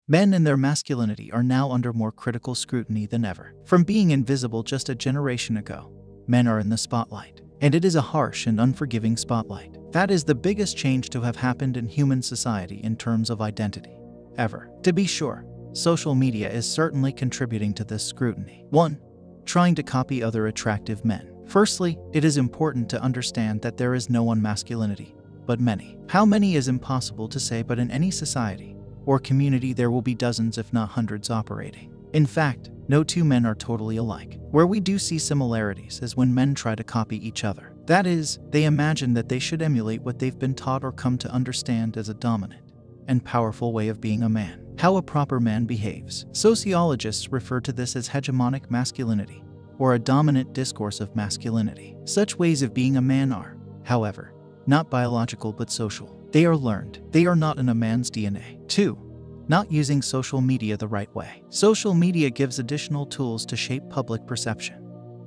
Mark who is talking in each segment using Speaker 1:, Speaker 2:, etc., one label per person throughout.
Speaker 1: Men and their masculinity are now under more critical scrutiny than ever. From being invisible just a generation ago, men are in the spotlight. And it is a harsh and unforgiving spotlight. That is the biggest change to have happened in human society in terms of identity, ever. To be sure, social media is certainly contributing to this scrutiny. 1. Trying to copy other attractive men. Firstly, it is important to understand that there is no one masculinity, but many. How many is impossible to say, but in any society or community there will be dozens if not hundreds operating. In fact, no two men are totally alike. Where we do see similarities is when men try to copy each other. That is, they imagine that they should emulate what they've been taught or come to understand as a dominant and powerful way of being a man. How a proper man behaves. Sociologists refer to this as hegemonic masculinity, or a dominant discourse of masculinity. Such ways of being a man are, however, not biological but social. They are learned. They are not in a man's DNA. 2. Not using social media the right way. Social media gives additional tools to shape public perception.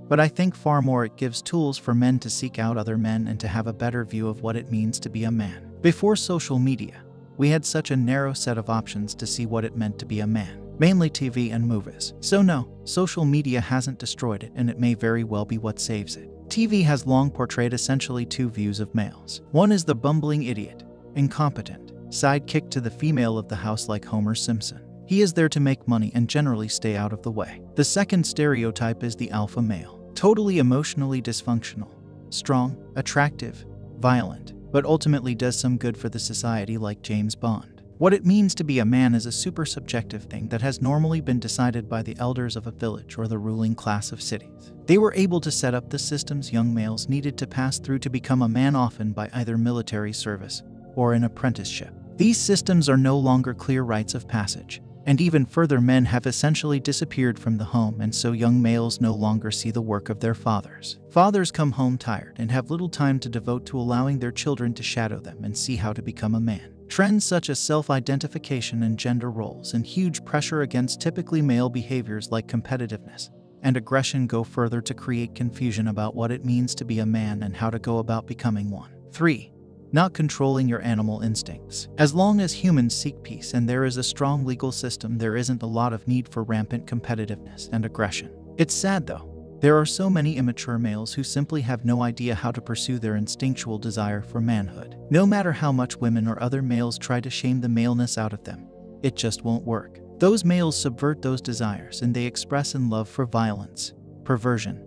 Speaker 1: But I think far more it gives tools for men to seek out other men and to have a better view of what it means to be a man. Before social media, we had such a narrow set of options to see what it meant to be a man. Mainly TV and movies. So no, social media hasn't destroyed it, and it may very well be what saves it. TV has long portrayed essentially two views of males. One is the bumbling idiot, incompetent, sidekick to the female of the house like Homer Simpson. He is there to make money and generally stay out of the way. The second stereotype is the alpha male. Totally emotionally dysfunctional, strong, attractive, violent, but ultimately does some good for the society like James Bond. What it means to be a man is a super subjective thing that has normally been decided by the elders of a village or the ruling class of cities. They were able to set up the systems young males needed to pass through to become a man, often by either military service or an apprenticeship. These systems are no longer clear rites of passage, and even further, men have essentially disappeared from the home, and so young males no longer see the work of their fathers. Fathers come home tired and have little time to devote to allowing their children to shadow them and see how to become a man. Trends such as self-identification and gender roles and huge pressure against typically male behaviors like competitiveness and aggression go further to create confusion about what it means to be a man and how to go about becoming one. 3. Not controlling your animal instincts. As long as humans seek peace and there is a strong legal system, there isn't a lot of need for rampant competitiveness and aggression. It's sad though. There are so many immature males who simply have no idea how to pursue their instinctual desire for manhood. No matter how much women or other males try to shame the maleness out of them, it just won't work. Those males subvert those desires and they express in love for violence, perversion,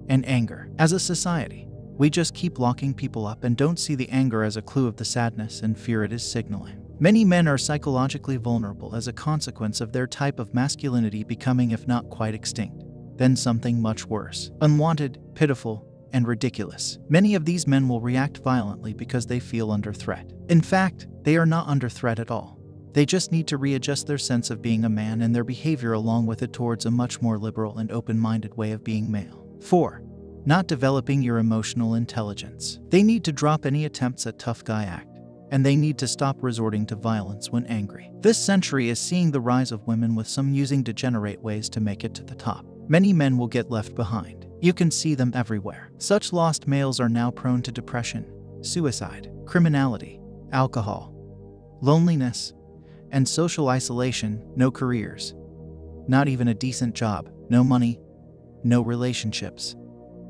Speaker 1: and anger. As a society, we just keep locking people up and don't see the anger as a clue of the sadness and fear it is signaling. Many men are psychologically vulnerable as a consequence of their type of masculinity becoming, if not quite extinct, then something much worse. Unwanted, pitiful, and ridiculous. Many of these men will react violently because they feel under threat. In fact, they are not under threat at all. They just need to readjust their sense of being a man and their behavior along with it towards a much more liberal and open-minded way of being male. 4. Not developing your emotional intelligence. They need to drop any attempts at tough guy act, and they need to stop resorting to violence when angry. This century is seeing the rise of women, with some using degenerate ways to make it to the top. Many men will get left behind. You can see them everywhere. Such lost males are now prone to depression, suicide, criminality, alcohol, loneliness, and social isolation. No careers, not even a decent job, no money, no relationships,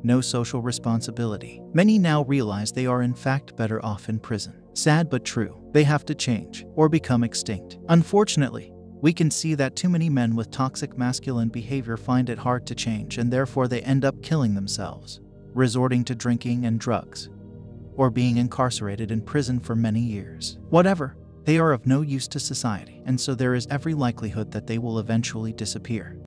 Speaker 1: no social responsibility. Many now realize they are in fact better off in prison. Sad but true. They have to change or become extinct. Unfortunately, we can see that too many men with toxic masculine behavior find it hard to change, and therefore they end up killing themselves, resorting to drinking and drugs, or being incarcerated in prison for many years. Whatever, they are of no use to society, and so there is every likelihood that they will eventually disappear.